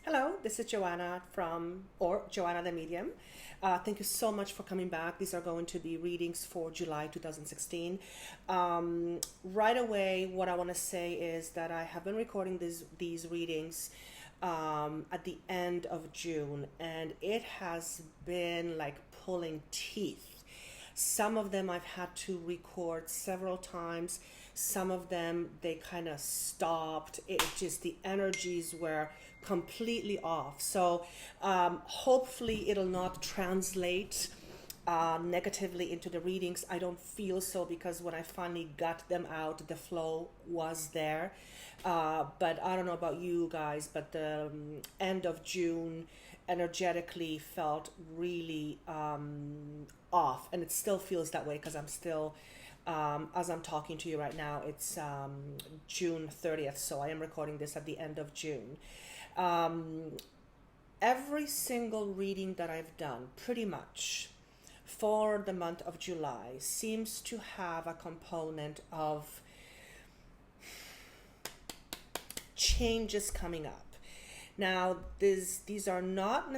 Hello, this is Joanna Joanna the Medium. Thank you so much for coming back. These are going to be readings for July 2016. Right away, what I want to say is that I have been recording these readings at the end of June, and it has been like pulling teeth. Some of them I've had to record several times. Some of them, they kind of stopped. It just, the energies were completely off. So hopefully it'll not translate negatively into the readings. I don't feel so, because when I finally got them out, the flow was there. But I don't know about you guys, but the end of June energetically felt really off, and it still feels that way because I'm still as I'm talking to you right now, it's June 30th, so I am recording this at the end of June. Every single reading that I've done, pretty much, for the month of July seems to have a component of changes coming up. Now, these are not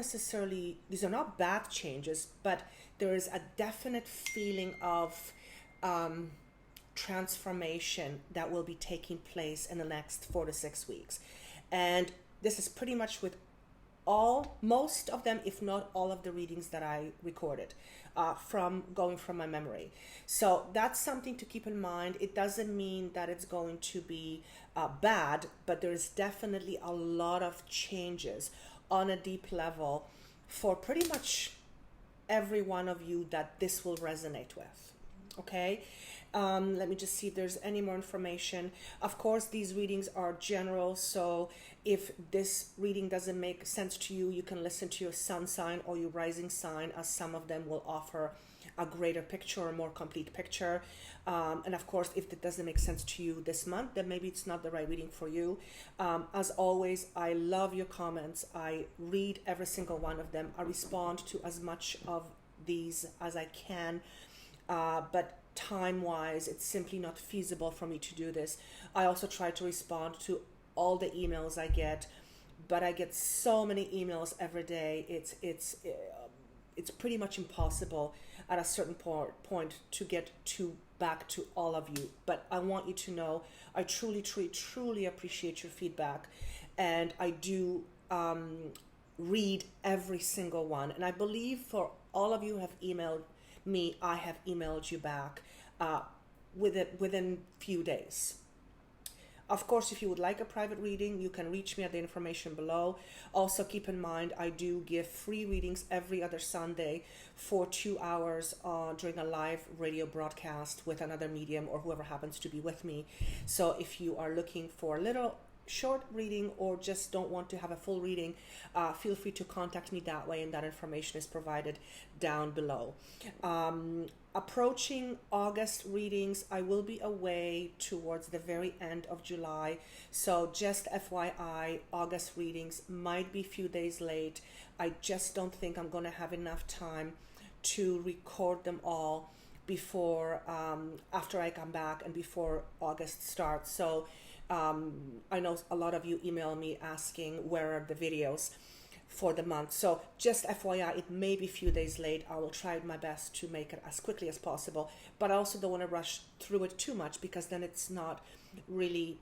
bad changes, but there is a definite feeling of transformation that will be taking place in the next 4 to 6 weeks. And this is pretty much with most of them, if not all of the readings that I recorded from my memory. So that's something to keep in mind. It doesn't mean that it's going to be bad, but there is definitely a lot of changes on a deep level for pretty much every one of you that this will resonate with. Okay, let me just see if there's any more information. Of course, these readings are general, so if this reading doesn't make sense to you, you can listen to your sun sign or your rising sign, as some of them will offer a greater picture or a more complete picture. And of course, if it doesn't make sense to you this month, then maybe it's not the right reading for you. As always, I love your comments. I read every single one of them. I respond to as much of these as I can. But time-wise, it's simply not feasible for me to do this. I also try to respond to all the emails I get, but I get so many emails every day. It's pretty much impossible at a certain point to get back to all of you. But I want you to know I truly appreciate your feedback, and I do read every single one. And I believe for all of you who have emailed me, I have emailed you back within few days. Of course, if you would like a private reading, you can reach me at the information below. Also, keep in mind, I do give free readings every other Sunday for 2 hours during a live radio broadcast with another medium or whoever happens to be with me. So if you are looking for a little short reading or just don't want to have a full reading, feel free to contact me that way, and that information is provided down below. Approaching August readings, I will be away towards the very end of July, so just FYI, August readings might be a few days late. I just don't think I'm going to have enough time to record them all before after I come back and before August starts. So I know a lot of you email me asking where are the videos for the month. So just FYI, it may be a few days late. I will try my best to make it as quickly as possible, but I also don't want to rush through it too much, because then it's not really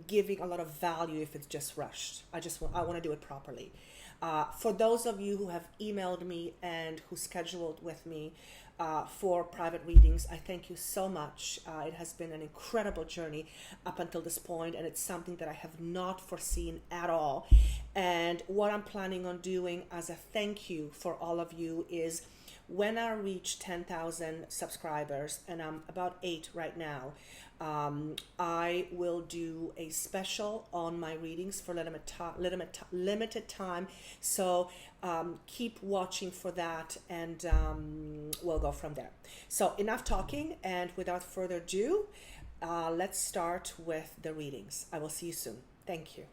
giving a lot of value if it's just rushed. I want to do it properly. For those of you who have emailed me and who scheduled with me for private readings, I thank you so much. It has been an incredible journey up until this point, and it's something that I have not foreseen at all. And what I'm planning on doing as a thank you for all of you is, when I reach 10,000 subscribers, and I'm about 8 right now, I will do a special on my readings for limited time. So keep watching for that, and we'll go from there. So enough talking, and without further ado, let's start with the readings. I will see you soon. Thank you.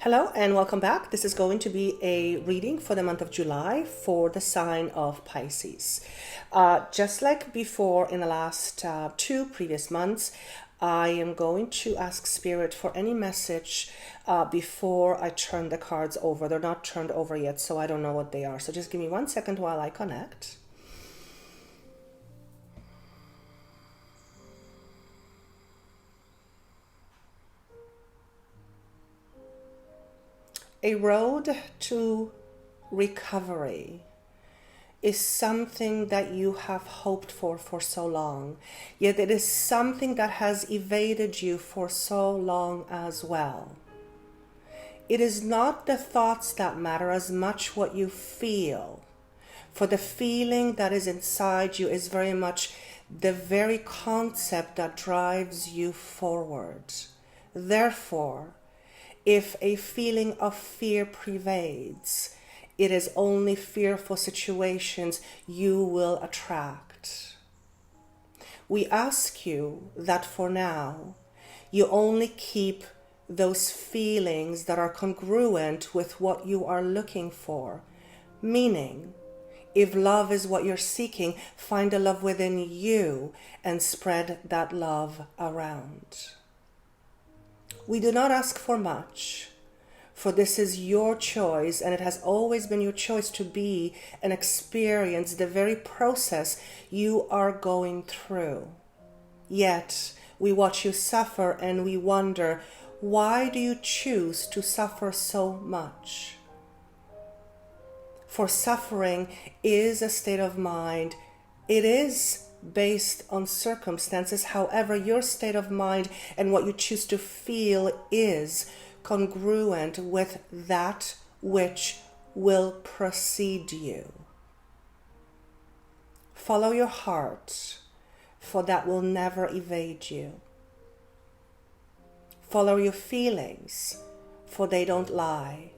Hello and welcome back. This is going to be a reading for the month of July for the sign of Pisces. Just like before in the last 2 previous months, I am going to ask Spirit for any message before I turn the cards over. They're not turned over yet, so I don't know what they are. So just give me 1 second while I connect. A road to recovery is something that you have hoped for so long, yet it is something that has evaded you for so long as well. It is not the thoughts that matter as much what you feel, for the feeling that is inside you is very much the very concept that drives you forward. Therefore, if a feeling of fear pervades, it is only fearful situations you will attract. We ask you that for now, you only keep those feelings that are congruent with what you are looking for. Meaning, if love is what you're seeking, find the love within you and spread that love around. We do not ask for much, for this is your choice, and it has always been your choice to be and experience the very process you are going through. Yet, we watch you suffer and we wonder, why do you choose to suffer so much? For suffering is a state of mind. It is based on circumstances. However, your state of mind and what you choose to feel is congruent with that which will precede you. Follow your heart, for that will never evade you. Follow your feelings, for they don't lie.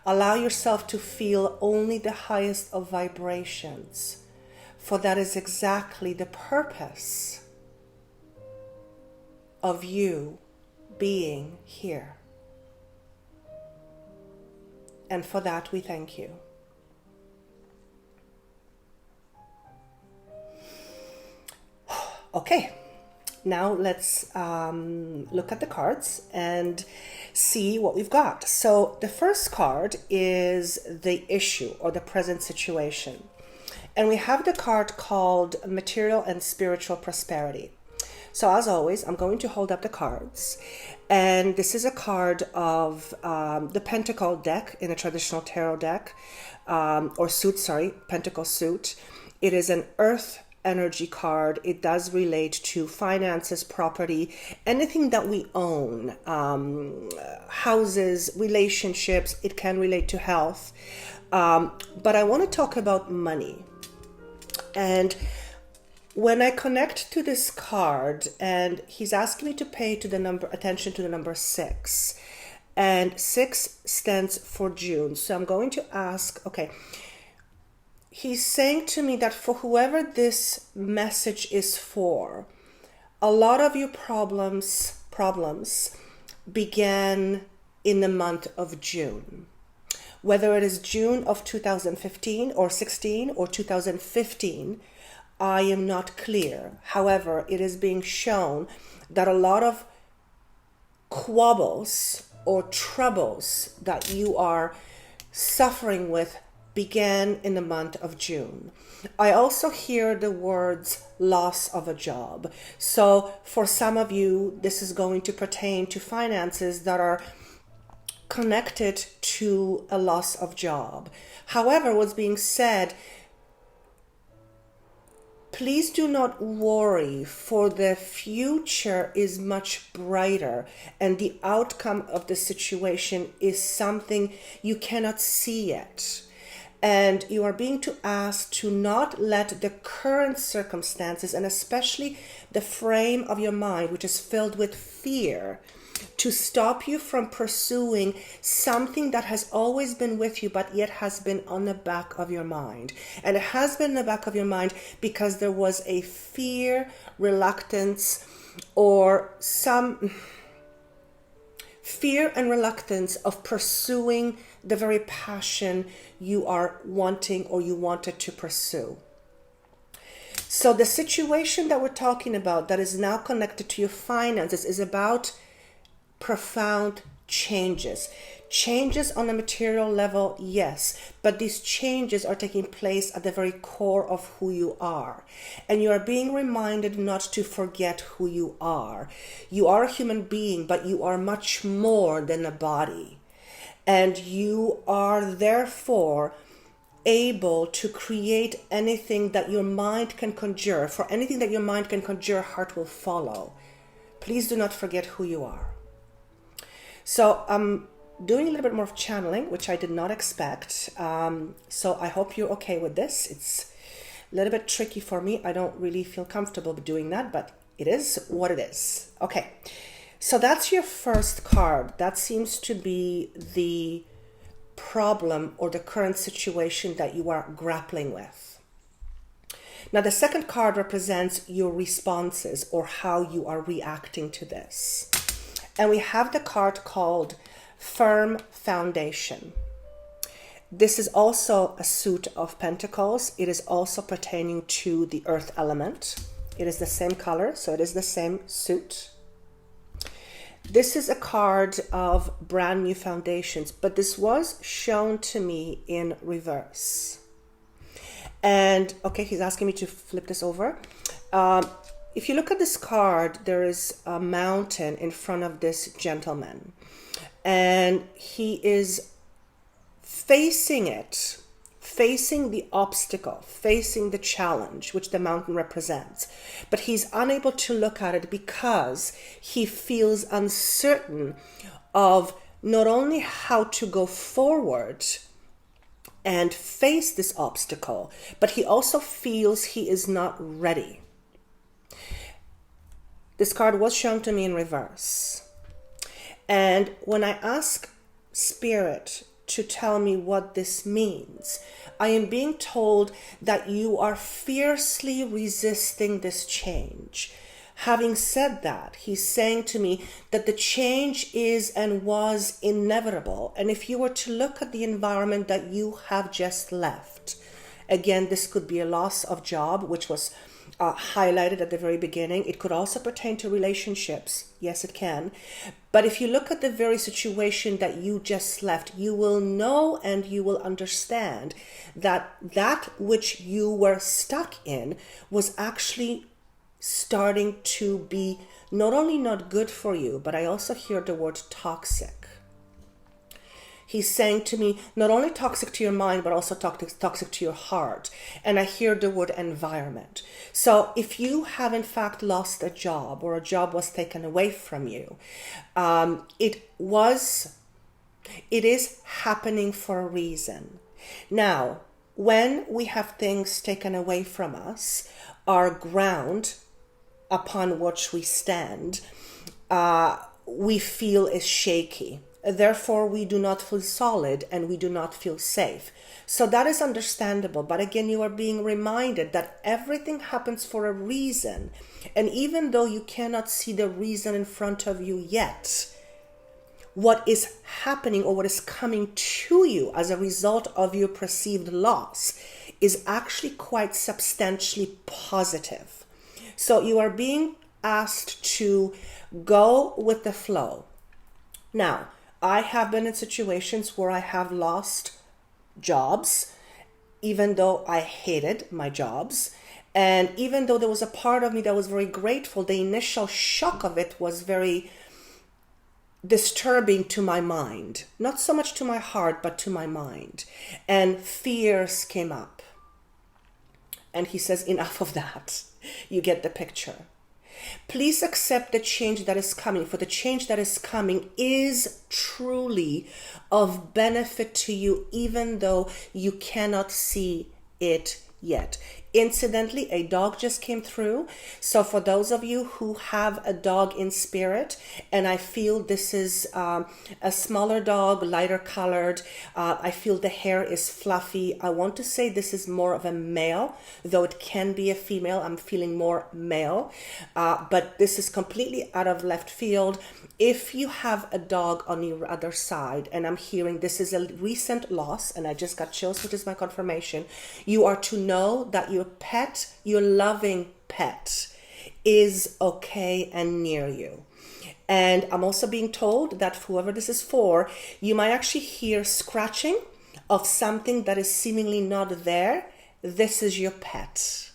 Allow yourself to feel only the highest of vibrations, for that is exactly the purpose of you being here. And for that we thank you. Okay, now let's look at the cards and see what we've got. So the first card is the issue or the present situation. And we have the card called Material and Spiritual Prosperity. So as always, I'm going to hold up the cards. And this is a card of the Pentacle deck in a traditional tarot deck, or suit, sorry, Pentacle suit. It is an earth energy card. It does relate to finances, property, anything that we own, houses, relationships. It can relate to health. But I want to talk about money. And when I connect to this card, and he's asking me to pay attention to the number 6, and 6 stands for June. So I'm going to ask, okay, he's saying to me that for whoever this message is for, a lot of your problems began in the month of June. Whether it is June of 2015 or 16 or 2015, I am not clear. However, it is being shown that a lot of quabbles or troubles that you are suffering with began in the month of June. I also hear the words loss of a job. So for some of you, this is going to pertain to finances that are connected to a loss of job. However, what's being said, please do not worry, for the future is much brighter and the outcome of the situation is something you cannot see yet. And you are being asked to not let the current circumstances, and especially the frame of your mind, which is filled with fear, to stop you from pursuing something that has always been with you, but yet has been on the back of your mind. And it has been in the back of your mind because there was a fear, reluctance, or some fear and reluctance of pursuing the very passion you are wanting or you wanted to pursue. So the situation that we're talking about that is now connected to your finances is about profound changes. Changes on a material level, yes, but these changes are taking place at the very core of who you are. And you are being reminded not to forget who you are. You are a human being, but you are much more than a body. And you are therefore able to create anything that your mind can conjure. For anything that your mind can conjure, heart will follow. Please do not forget who you are. So doing a little bit more of channeling, which I did not expect. So I hope you're okay with this. It's a little bit tricky for me. I don't really feel comfortable doing that, but it is what it is. Okay, so that's your first card. That seems to be the problem or the current situation that you are grappling with. Now, the second card represents your responses or how you are reacting to this. And we have the card called Firm Foundation. This is also a suit of pentacles. It is also pertaining to the earth element. It is the same color, so it is the same suit. This is a card of brand new foundations, but this was shown to me in reverse. And okay, he's asking me to flip this over. If you look at this card, there is a mountain in front of this gentleman. And he is facing it, facing the obstacle, facing the challenge, which the mountain represents. But he's unable to look at it because he feels uncertain of not only how to go forward and face this obstacle, but he also feels he is not ready. This card was shown to me in reverse. And when I ask Spirit to tell me what this means, I am being told that you are fiercely resisting this change. Having said that, he's saying to me that the change is and was inevitable. And if you were to look at the environment that you have just left, again, this could be a loss of job, which was highlighted at the very beginning. It could also pertain to relationships. Yes, it can. But if you look at the very situation that you just left, you will know and you will understand that that which you were stuck in was actually starting to be not only not good for you, but I also hear the word toxic. He's saying to me, not only toxic to your mind, but also toxic to your heart. And I hear the word environment. So if you have in fact lost a job or a job was taken away from you, it is happening for a reason. Now, when we have things taken away from us, our ground upon which we stand, we feel is shaky. Therefore, we do not feel solid and we do not feel safe. So that is understandable. But again, you are being reminded that everything happens for a reason. And even though you cannot see the reason in front of you yet, what is happening or what is coming to you as a result of your perceived loss is actually quite substantially positive. So you are being asked to go with the flow. Now, I have been in situations where I have lost jobs, even though I hated my jobs. And even though there was a part of me that was very grateful, the initial shock of it was very disturbing to my mind. Not so much to my heart, but to my mind. And fears came up. And he says, enough of that. You get the picture. Please accept the change that is coming, for the change that is coming is truly of benefit to you, even though you cannot see it yet. Incidentally, a dog just came through. So for those of you who have a dog in spirit, and I feel this is a smaller dog, lighter colored, I feel the hair is fluffy. I want to say this is more of a male, though it can be a female. I'm feeling more male, but this is completely out of left field. If you have a dog on your other side, and I'm hearing this is a recent loss, and I just got chills, which is my confirmation, you are to know that your your pet, your loving pet, is okay and near you. And I'm also being told that whoever this is for, you might actually hear scratching of something that is seemingly not there. This is your pet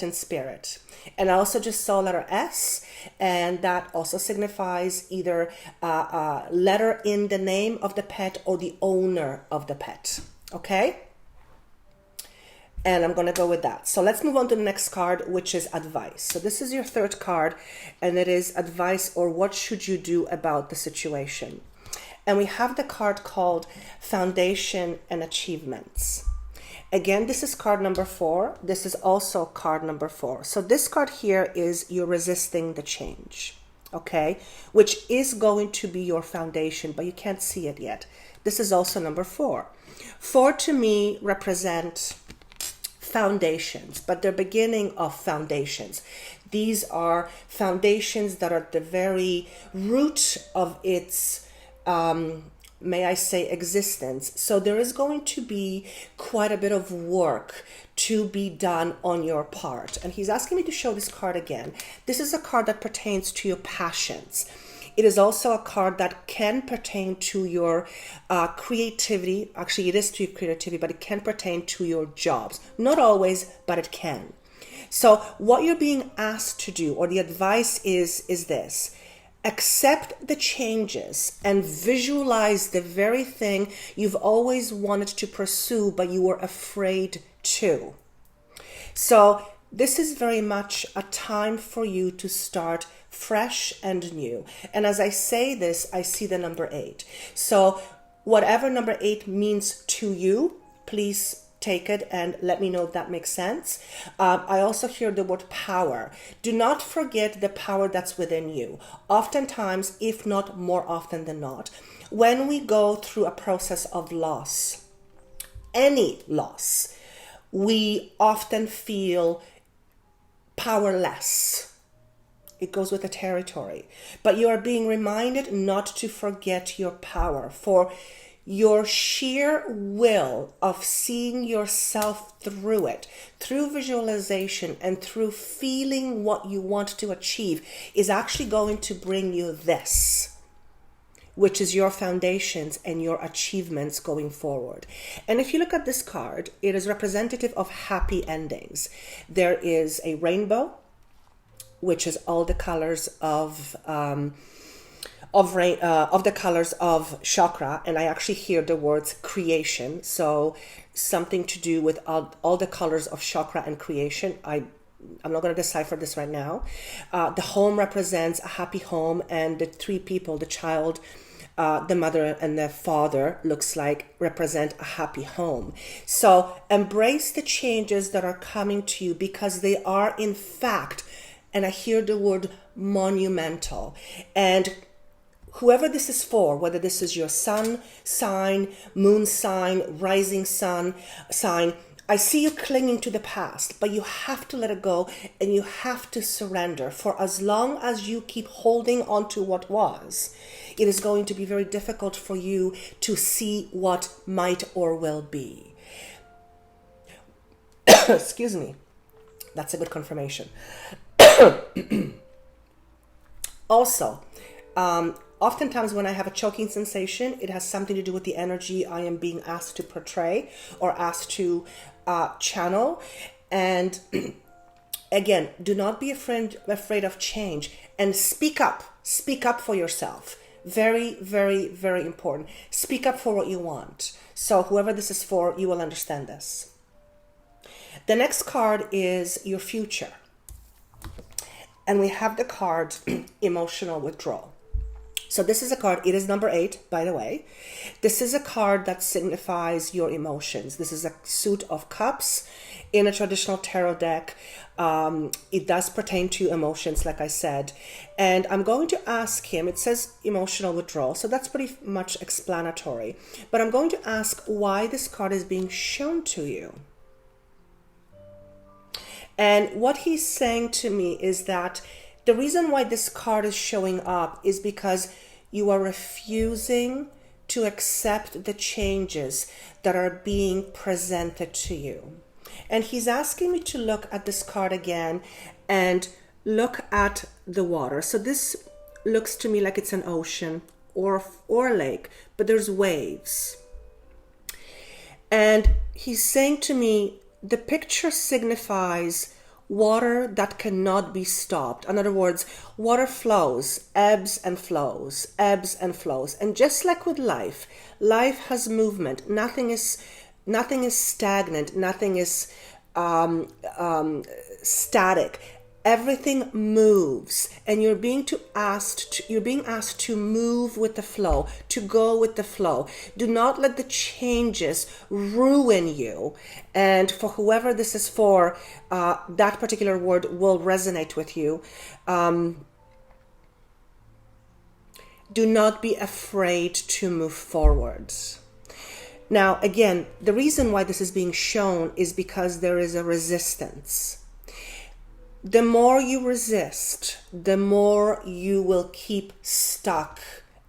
in spirit. And I also just saw letter S, and that also signifies either a letter in the name of the pet or the owner of the pet. Okay? And I'm going to go with that. So let's move on to the next card, which is advice. So this is your third card, and it is advice, or what should you do about the situation. And we have the card called Foundation and Achievements. Again, this is card number 4. This is also card number 4. So this card here is you're resisting the change, okay? Which is going to be your foundation, but you can't see it yet. This is also number 4. 4 to me represent foundations, but they're beginning of foundations. These are foundations that are at the very root of its, may I say, existence. So there is going to be quite a bit of work to be done on your part. And he's asking me to show this card again. This is a card that pertains to your passions. It is also a card that can pertain to your creativity. Actually, it is to your creativity, but it can pertain to your jobs. Not always, but it can. So what you're being asked to do, or the advice is this: accept the changes and visualize the very thing you've always wanted to pursue, but you were afraid to. So this is very much a time for you to start fresh and new. And as I say this, I see the number 8. So whatever number 8 means to you, please take it and let me know if that makes sense. I also hear the word power. Do not forget the power that's within you. Oftentimes, if not more often than not, when we go through a process of loss, any loss, we often feel powerless. It goes with the territory. But you are being reminded not to forget your power, for your sheer will of seeing yourself through it, through visualization and through feeling what you want to achieve, is actually going to bring you this, which is your foundations and your achievements going forward. And if you look at this card, it is representative of happy endings. There is a rainbow, which is all the colors of the colors of chakra, and I actually hear the words creation. So something to do with all the colors of chakra and creation. I'm not going to decipher this right now. The home represents a happy home, and the 3 people, the child, the mother and the father, looks like represent a happy home. So embrace the changes that are coming to you, because they are in fact, and I hear the word monumental. And whoever this is for, whether this is your sun sign, moon sign, rising sun sign, I see you clinging to the past, but you have to let it go and you have to surrender. For as long as you keep holding on to what was, it is going to be very difficult for you to see what might or will be. Excuse me. That's a good confirmation. Also, oftentimes when I have a choking sensation, it has something to do with the energy I am being asked to portray or asked to channel. And again, do not be afraid of change, and speak up for yourself. Very, very, very important. Speak up for what you want. So whoever this is for, you will understand this. The next card is your future. And we have the card emotional withdrawal. So this is a card, it is number 8, by the way. This is a card that signifies your emotions. This is a suit of cups in a traditional tarot deck. It does pertain to emotions, like I said. And I'm going to ask him, it says emotional withdrawal, so that's pretty much explanatory. But I'm going to ask why this card is being shown to you. And what he's saying to me is that the reason why this card is showing up is because you are refusing to accept the changes that are being presented to you. And he's asking me to look at this card again and look at the water. So this looks to me like it's an ocean or a lake, but there's waves. And he's saying to me, the picture signifies water that cannot be stopped. In other words, water flows, ebbs and flows, ebbs and flows. And just like with life, life has movement. Nothing is stagnant. Nothing is static. Everything moves, and you're being asked to move with the flow, to go with the flow. Do not let the changes ruin you. And for whoever this is for, that particular word will resonate with you. Do not be afraid to move forward. Now, again, the reason why this is being shown is because there is a resistance. The more you resist, the more you will keep stuck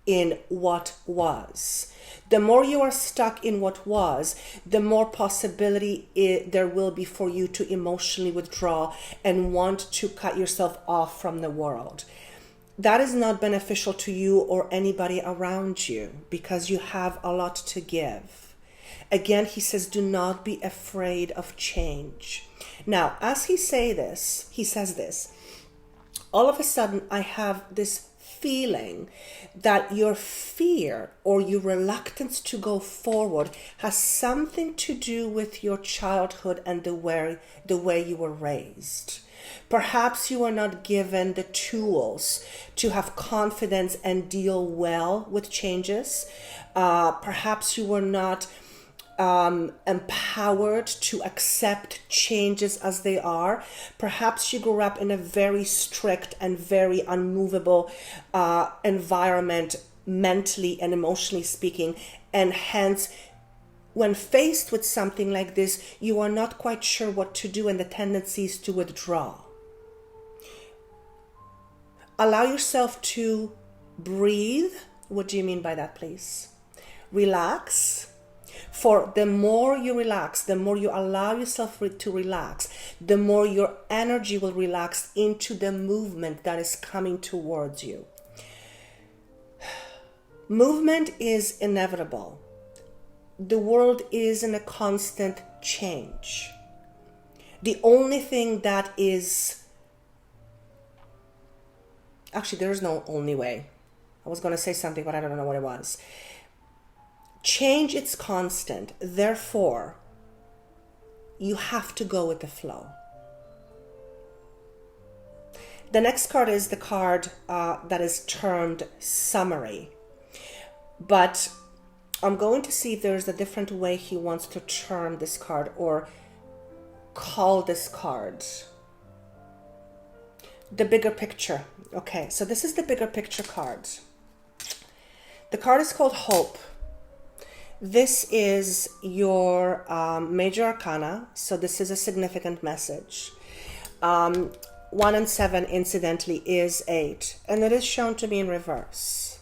in what was. The more you are stuck in what was, the more possibility there will be for you to emotionally withdraw and want to cut yourself off from the world. That is not beneficial to you or anybody around you because you have a lot to give. Again, he says, do not be afraid of change. Now, as he says this, all of a sudden I have this feeling that your fear or your reluctance to go forward has something to do with your childhood and the way you were raised. Perhaps you were not given the tools to have confidence and deal well with changes. Perhaps you were not empowered to accept changes as they are. Perhaps you grew up in a very strict and very unmovable environment, mentally and emotionally speaking, and hence when faced with something like this, you are not quite sure what to do, and the tendency is to withdraw. Allow yourself to breathe. What do you mean by that, please? Relax. For the more you relax, the more you allow yourself to relax, the more your energy will relax into the movement that is coming towards you. Movement is inevitable. The world is in a constant change. The only thing that is... Actually, there is no only way. I was going to say something, but I don't know what it was. Change is constant. Therefore, you have to go with the flow. The next card is the card that is termed summary. But I'm going to see if there's a different way he wants to term this card or call this card. The bigger picture. Okay, so this is the bigger picture card. The card is called Hope. This is your major arcana, so this is a significant message. 1 and 7, incidentally, is 8, and it is shown to be in reverse.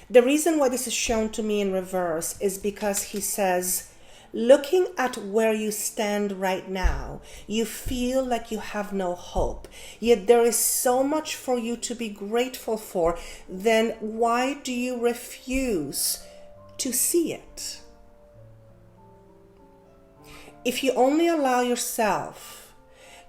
The reason why this is shown to me in reverse is because he says, looking at where you stand right now, you feel like you have no hope. Yet there is so much for you to be grateful for. Then why do you refuse to see it? If you only allow yourself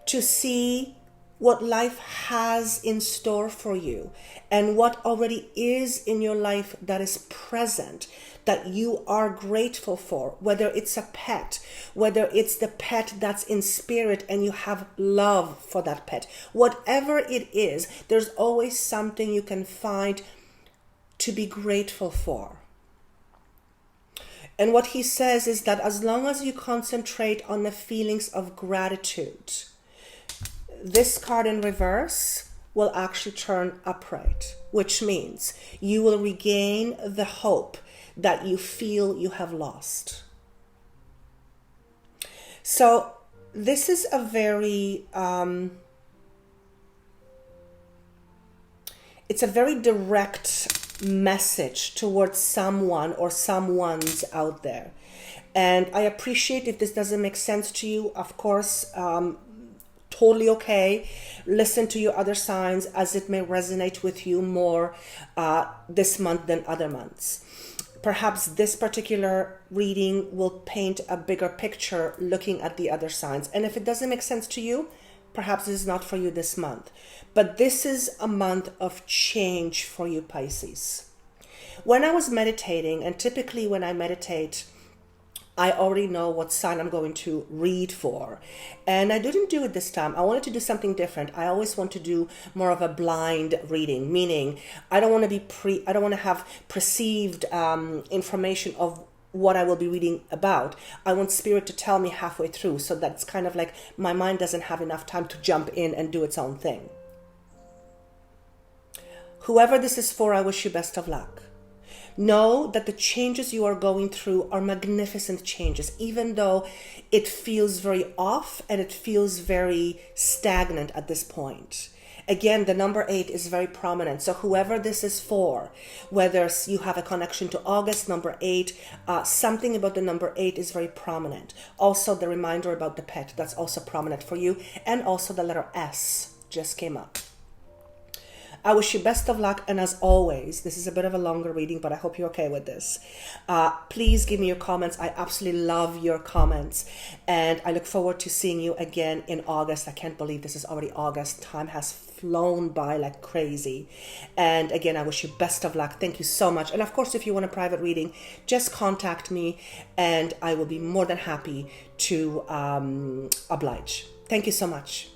to see what life has in store for you and what already is in your life that is present, that you are grateful for, whether it's a pet, whether it's the pet that's in spirit and you have love for that pet, whatever it is, there's always something you can find to be grateful for. And what he says is that as long as you concentrate on the feelings of gratitude, this card in reverse will actually turn upright, which means you will regain the hope that you feel you have lost. So this is a very, it's a very direct message towards someone or someone's out there. And I appreciate if this doesn't make sense to you. Of course, totally okay. Listen to your other signs as it may resonate with you more this month than other months. Perhaps this particular reading will paint a bigger picture looking at the other signs. And if it doesn't make sense to you, perhaps it's not for you this month. But this is a month of change for you, Pisces. When I was meditating, and typically when I meditate, I already know what sign I'm going to read for. And I didn't do it this time. I wanted to do something different. I always want to do more of a blind reading, meaning I don't want to have perceived information of what I will be reading about. I want spirit to tell me halfway through, so that's kind of like my mind doesn't have enough time to jump in and do its own thing. Whoever this is for, I wish you best of luck. Know that the changes you are going through are magnificent changes, even though it feels very off and it feels very stagnant at this point. Again, the number 8 is very prominent. So whoever this is for, whether you have a connection to August, number 8, something about the number 8 is very prominent. Also, the reminder about the pet, that's also prominent for you. And also the letter S just came up. I wish you best of luck, and as always, this is a bit of a longer reading, but I hope you're okay with this. Please give me your comments. I absolutely love your comments, and I look forward to seeing you again in August. I can't believe this is already August. Time has flown by like crazy. And again, I wish you best of luck. Thank you so much. And of course, if you want a private reading, just contact me, and I will be more than happy to oblige. Thank you so much.